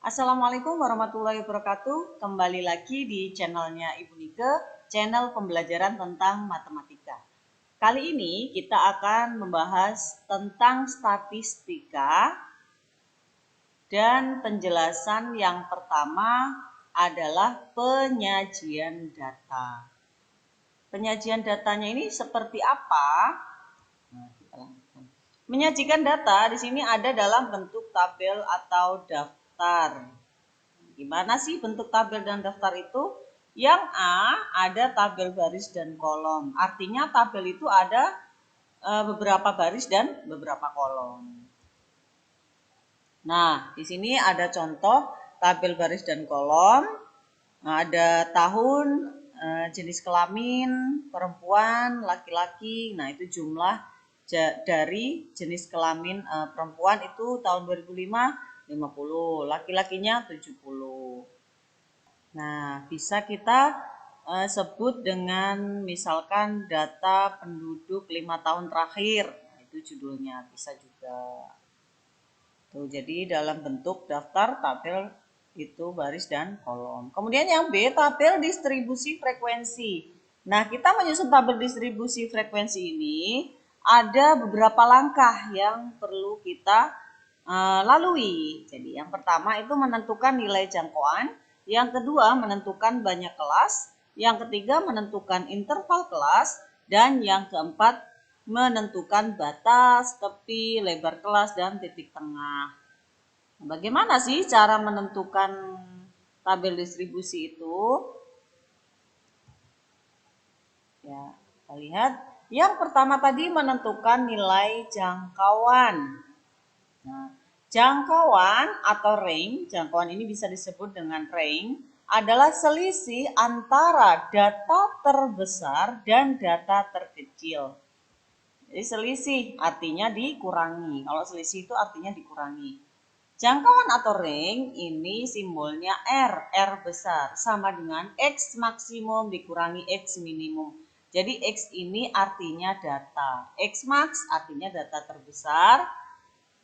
Assalamualaikum warahmatullahi wabarakatuh. Kembali lagi di channelnya Ibu Nike, channel pembelajaran tentang matematika. Kali ini kita akan membahas tentang statistika dan penjelasan yang pertama adalah penyajian data. Penyajian datanya ini seperti apa? Nah, kita lanjutkan. Menyajikan data di sini ada dalam bentuk tabel atau daftar. Gimana sih bentuk tabel dan daftar itu? Yang A ada tabel baris dan kolom. Artinya tabel itu ada beberapa baris dan beberapa kolom. Nah, di sini ada contoh tabel baris dan kolom. Nah, ada tahun, jenis kelamin, perempuan, laki-laki. Nah, itu jumlah dari jenis kelamin perempuan itu tahun 2005 50, laki-lakinya 70. Nah, bisa kita sebut dengan misalkan data penduduk 5 tahun terakhir. Nah, itu judulnya bisa juga. Tuh, jadi dalam bentuk daftar, tabel itu baris dan kolom. Kemudian yang B, tabel distribusi frekuensi. Nah, kita menyusun tabel distribusi frekuensi ini ada beberapa langkah yang perlu kita lalui. Jadi yang pertama itu menentukan nilai jangkauan, yang kedua menentukan banyak kelas, yang ketiga menentukan interval kelas, dan yang keempat menentukan batas, tepi, lebar kelas, dan titik tengah. Bagaimana sih cara menentukan tabel distribusi itu? Ya, kita lihat. Yang pertama tadi menentukan nilai jangkauan. Nah, jangkauan atau range, jangkauan ini bisa disebut dengan range, adalah selisih antara data terbesar dan data terkecil. Jadi selisih artinya dikurangi. Kalau selisih itu artinya dikurangi. Jangkauan atau range ini simbolnya R besar sama dengan X maksimum dikurangi X minimum. Jadi X ini artinya data. X max artinya data terbesar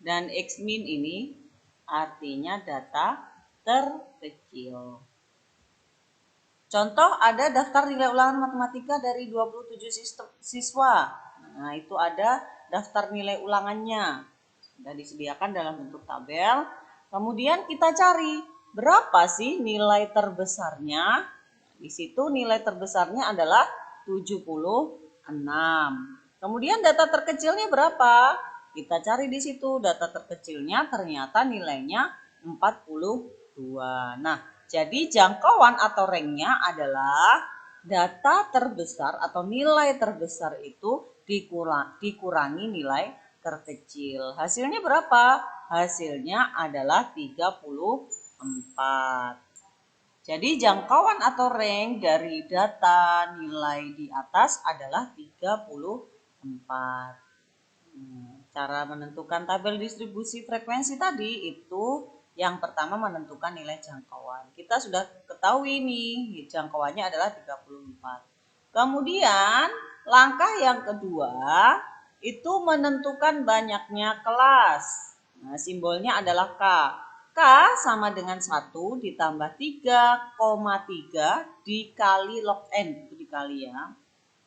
dan X min ini artinya data terkecil. Contoh ada daftar nilai ulangan matematika dari 27 siswa. Nah, itu ada daftar nilai ulangannya. Sudah disediakan dalam bentuk tabel. Kemudian kita cari berapa sih nilai terbesarnya. Di situ nilai terbesarnya adalah 76. Kemudian data terkecilnya berapa? Kita cari di situ data terkecilnya ternyata nilainya 42. Nah, jadi jangkauan atau range-nya adalah data terbesar atau nilai terbesar itu dikurangi nilai terkecil. Hasilnya berapa? Hasilnya adalah 34. Jadi jangkauan atau range dari data nilai di atas adalah 34. Cara menentukan tabel distribusi frekuensi tadi itu yang pertama menentukan nilai jangkauan. Kita sudah ketahui nih, jangkauannya adalah 34. Kemudian langkah yang kedua itu menentukan banyaknya kelas. Nah, simbolnya adalah K. K sama dengan 1 ditambah 3,3 dikali log N. Itu dikali ya.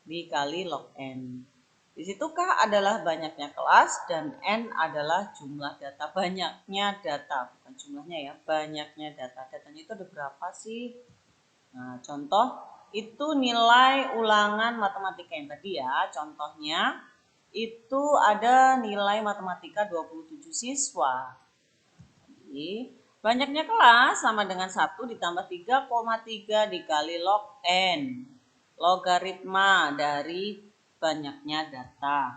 Dikali log N. Di situ K adalah banyaknya kelas dan N adalah jumlah data. Banyaknya data, bukan jumlahnya ya, banyaknya data. Datanya itu ada berapa sih? Nah, contoh itu nilai ulangan matematika yang tadi ya. Contohnya itu ada nilai matematika 27 siswa. Jadi, banyaknya kelas sama dengan 1 ditambah 3,3 dikali log N. Logaritma dari banyaknya data.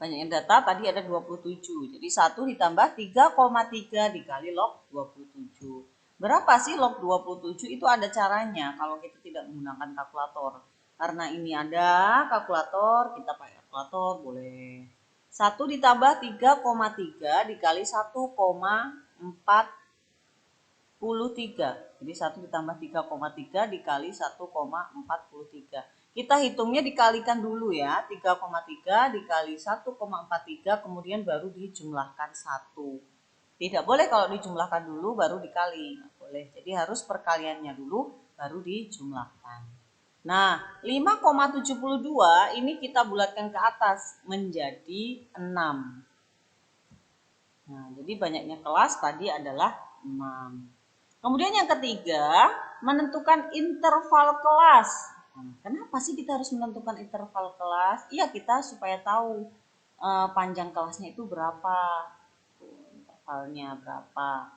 Banyaknya data tadi ada 27. Jadi 1 ditambah 3,3 dikali log 27. Berapa sih log 27? Itu ada caranya kalau kita tidak menggunakan kalkulator. Karena ini ada kalkulator, kita pakai kalkulator boleh. 1 ditambah 3,3 dikali 1,43. Jadi 1 ditambah 3,3 dikali 1,43. Kita hitungnya dikalikan dulu ya. 3,3 dikali 1,43 kemudian baru dijumlahkan 1. Tidak boleh kalau dijumlahkan dulu baru dikali, nggak boleh. Jadi harus perkaliannya dulu baru dijumlahkan. Nah, 5,72 ini kita bulatkan ke atas menjadi 6. Nah, jadi banyaknya kelas tadi adalah 6. Kemudian yang ketiga, menentukan interval kelas. Nah, kenapa sih kita harus menentukan interval kelas? Iya, kita supaya tahu panjang kelasnya itu berapa. Intervalnya berapa.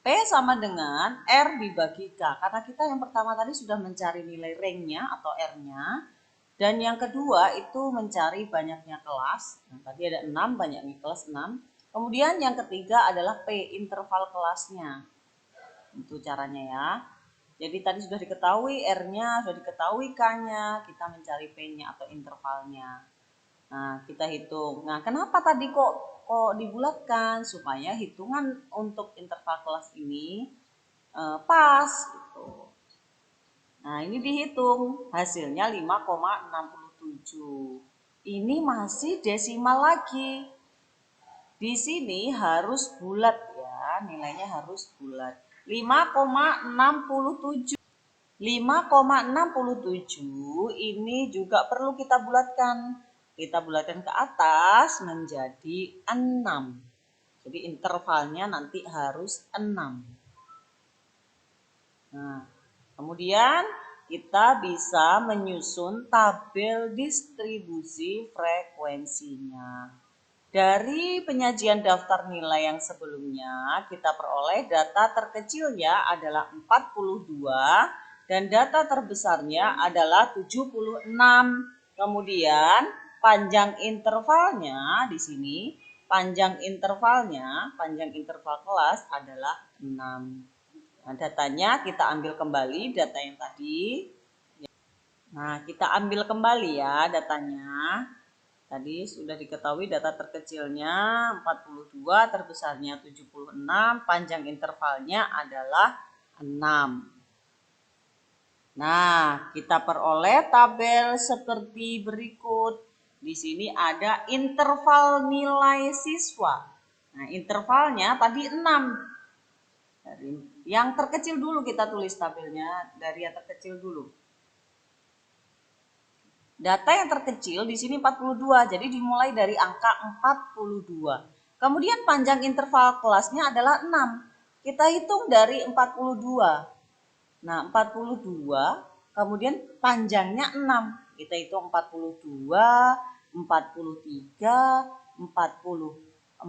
P sama dengan R dibagi K. Karena kita yang pertama tadi sudah mencari nilai rank-nya atau R-nya. Dan yang kedua itu mencari banyaknya kelas. Nah, tadi ada 6, banyaknya kelas 6. Kemudian yang ketiga adalah P, interval kelasnya. Itu caranya ya. Jadi tadi sudah diketahui R-nya, sudah diketahui K-nya, kita mencari P-nya atau intervalnya. Nah, kita hitung. Nah, kenapa tadi kok dibulatkan? Supaya hitungan untuk interval kelas ini pas gitu. Nah, ini dihitung, hasilnya 5,67. Ini masih desimal lagi. Di sini harus bulat ya, nilainya harus bulat. 5,67. 5,67 ini juga perlu kita bulatkan. Kita bulatkan ke atas menjadi 6. Jadi intervalnya nanti harus 6. Nah, kemudian kita bisa menyusun tabel distribusi frekuensinya. Dari penyajian daftar nilai yang sebelumnya, kita peroleh data terkecilnya adalah 42 dan data terbesarnya adalah 76. Kemudian panjang intervalnya di sini, panjang interval kelas adalah 6. Nah, datanya kita ambil kembali data yang tadi. Nah, kita ambil kembali ya datanya. Tadi sudah diketahui data terkecilnya 42, terbesarnya 76, panjang intervalnya adalah 6. Nah, kita peroleh tabel seperti berikut. Di sini ada interval nilai siswa. Nah, intervalnya tadi 6. Dari yang terkecil dulu kita tulis tabelnya, dari yang terkecil dulu. Data yang terkecil di sini 42, jadi dimulai dari angka 42. Kemudian panjang interval kelasnya adalah 6. Kita hitung dari 42. Nah, 42, kemudian panjangnya 6. Kita hitung 42, 43, 44,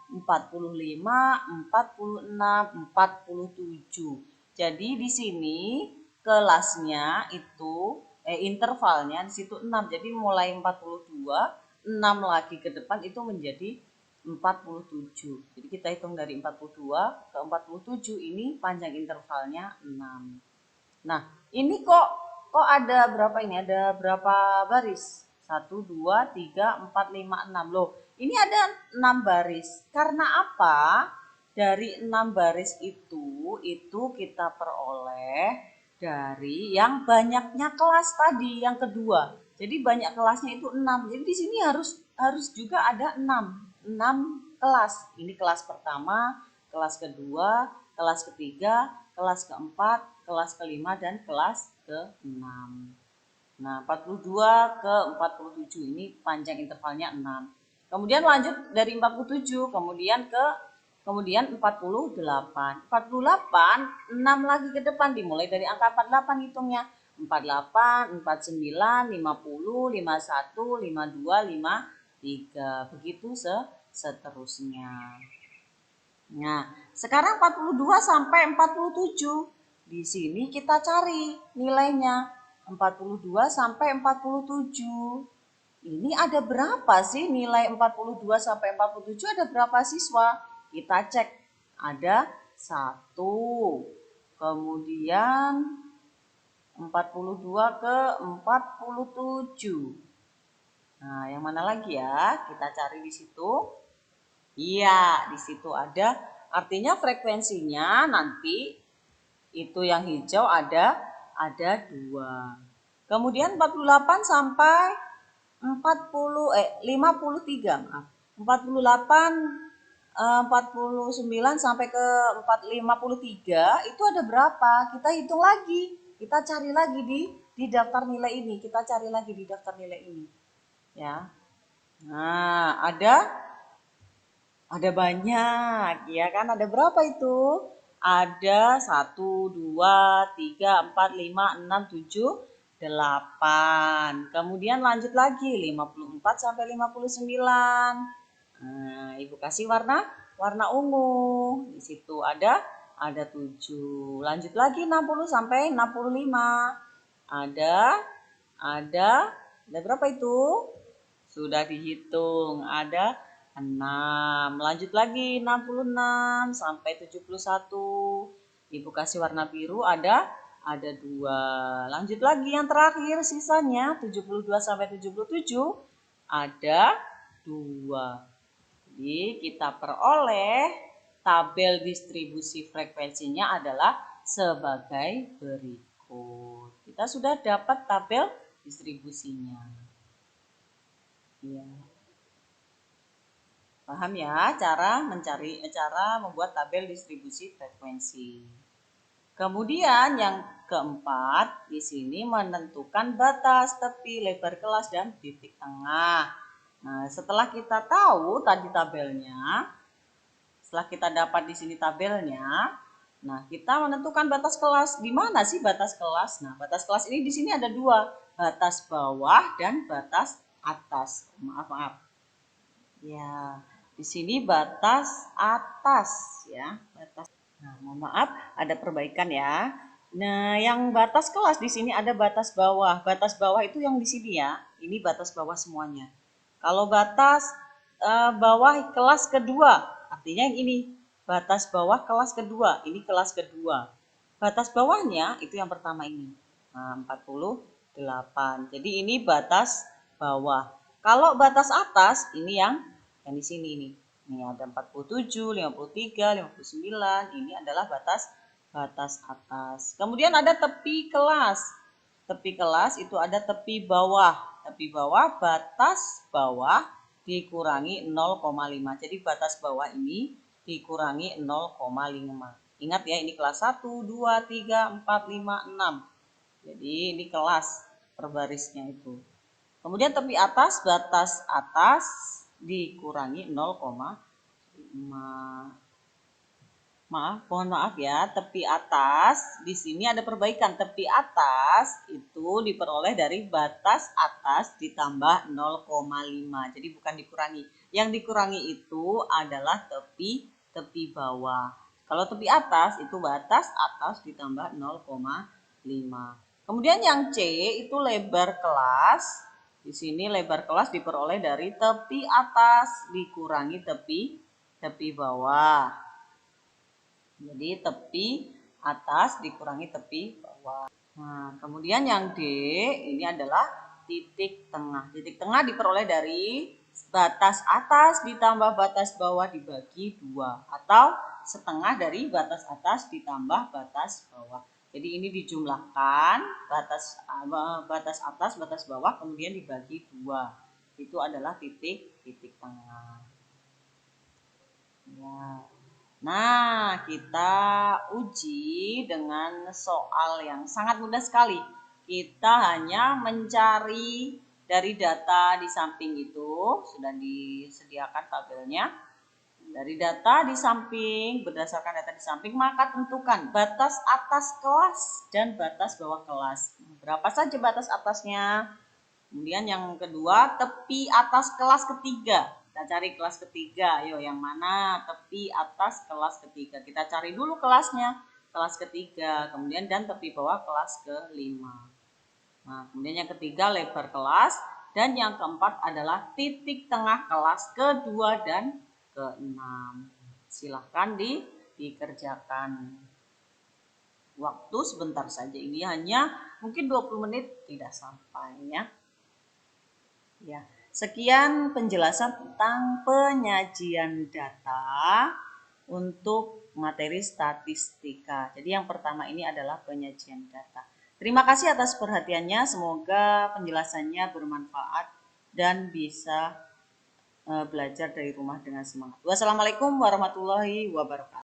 45, 46, 47. Jadi di sini kelasnya itu intervalnya di situ 6. Jadi mulai 42, 6 lagi ke depan itu menjadi 47. Jadi kita hitung dari 42 ke 47, ini panjang intervalnya 6. Nah, ini kok ada berapa ini? Ada berapa baris? 1, 2, 3, 4, 5, 6. Loh, ini ada 6 baris. Karena apa? Dari 6 baris itu kita peroleh dari yang banyaknya kelas tadi, yang kedua. Jadi banyak kelasnya itu 6. Jadi di sini harus juga ada 6 kelas. Ini kelas pertama, kelas kedua, kelas ketiga, kelas keempat, kelas kelima, dan kelas ke-6. Nah, 42 ke 47 ini panjang intervalnya 6. Kemudian lanjut dari 47, kemudian 48. 48, 6 lagi ke depan, dimulai dari angka 48 hitungnya. 48, 49, 50, 51, 52, 53. Begitu seterusnya. Nah, sekarang 42 sampai 47. Di sini kita cari nilainya. 42 sampai 47. Ini ada berapa sih nilai 42 sampai 47? Ada berapa siswa? Kita cek. Ada 1. Kemudian 42 ke 47. Nah, yang mana lagi ya? Kita cari di situ. Iya, di situ ada. Artinya frekuensinya nanti itu yang hijau ada 2. Kemudian 48 sampai 53, maaf. 48 49 sampai ke 453 itu ada berapa? Kita hitung lagi. Kita cari lagi di daftar nilai ini. Kita cari lagi di daftar nilai ini. Ya. Nah, ada banyak, ya kan? Ada berapa itu? Ada 1, 2, 3, 4, 5, 6, 7, 8. Kemudian lanjut lagi 54 sampai 59. Nah, Ibu kasih warna ungu. Di situ ada 7. Lanjut lagi 60 sampai 65. Ada berapa itu? Sudah dihitung, ada 6. Lanjut lagi 66 sampai 71. Ibu kasih warna biru ada 2. Lanjut lagi yang terakhir sisanya 72 sampai 77 ada 2. Jadi kita peroleh tabel distribusi frekuensinya adalah sebagai berikut. Kita sudah dapat tabel distribusinya. Ya. Paham ya cara membuat tabel distribusi frekuensi. Kemudian yang keempat di sini menentukan batas, tepi, lebar kelas dan titik tengah. Nah, setelah kita tahu tadi tabelnya, setelah kita dapat di sini tabelnya, nah kita menentukan batas kelas. Di mana sih batas kelas? Nah, batas kelas ini di sini ada 2, batas bawah dan batas atas. Maaf. Ya, di sini batas atas ya, batas. Nah, mohon maaf, ada perbaikan ya. Nah, yang batas kelas di sini ada batas bawah. Batas bawah itu yang di sini ya. Ini batas bawah semuanya. Kalau batas bawah kelas kedua, artinya yang ini batas bawah kelas kedua. Ini kelas kedua. Batas bawahnya itu yang pertama ini. Nah, 48. Jadi ini batas bawah. Kalau batas atas ini yang di sini ini. Ini ada 47, 53, 59. Ini adalah batas atas. Kemudian ada tepi kelas. Tepi kelas itu ada tepi bawah. Tepi bawah batas bawah dikurangi 0,5. Jadi batas bawah ini dikurangi 0,5. Ingat ya, ini kelas 1, 2, 3, 4, 5, 6. Jadi ini kelas per barisnya itu. Kemudian tepi atas, batas atas dikurangi 0,5. Mohon maaf ya, tepi atas di sini ada perbaikan. Tepi atas itu diperoleh dari batas atas ditambah 0,5. Jadi bukan dikurangi. Yang dikurangi itu adalah tepi bawah. Kalau tepi atas itu batas atas ditambah 0,5. Kemudian yang C itu lebar kelas. Di sini lebar kelas diperoleh dari tepi atas dikurangi tepi bawah. Jadi tepi atas dikurangi tepi bawah. Nah, kemudian yang D ini adalah titik tengah. Titik tengah diperoleh dari batas atas ditambah batas bawah dibagi 2 atau setengah dari batas atas ditambah batas bawah. Jadi ini dijumlahkan batas atas, batas bawah kemudian dibagi 2. Itu adalah titik tengah. Ya. Nah, kita uji dengan soal yang sangat mudah sekali. Kita hanya mencari dari data di samping itu, sudah disediakan tabelnya. Dari data di samping, berdasarkan data di samping, maka tentukan batas atas kelas dan batas bawah kelas. Berapa saja batas atasnya? Kemudian yang kedua, tepi atas kelas ketiga. Kita cari kelas ketiga, ayo yang mana tepi atas kelas ketiga. Kita cari dulu kelasnya, kelas ketiga, kemudian dan tepi bawah kelas kelima. Nah, kemudian yang ketiga lebar kelas, dan yang keempat adalah titik tengah kelas kedua dan keenam. Silahkan dikerjakan. Waktu sebentar saja, ini hanya mungkin 20 menit tidak sampai ya. Ya. Sekian penjelasan tentang penyajian data untuk materi statistika. Jadi yang pertama ini adalah penyajian data. Terima kasih atas perhatiannya. Semoga penjelasannya bermanfaat dan bisa belajar dari rumah dengan semangat. Wassalamualaikum warahmatullahi wabarakatuh.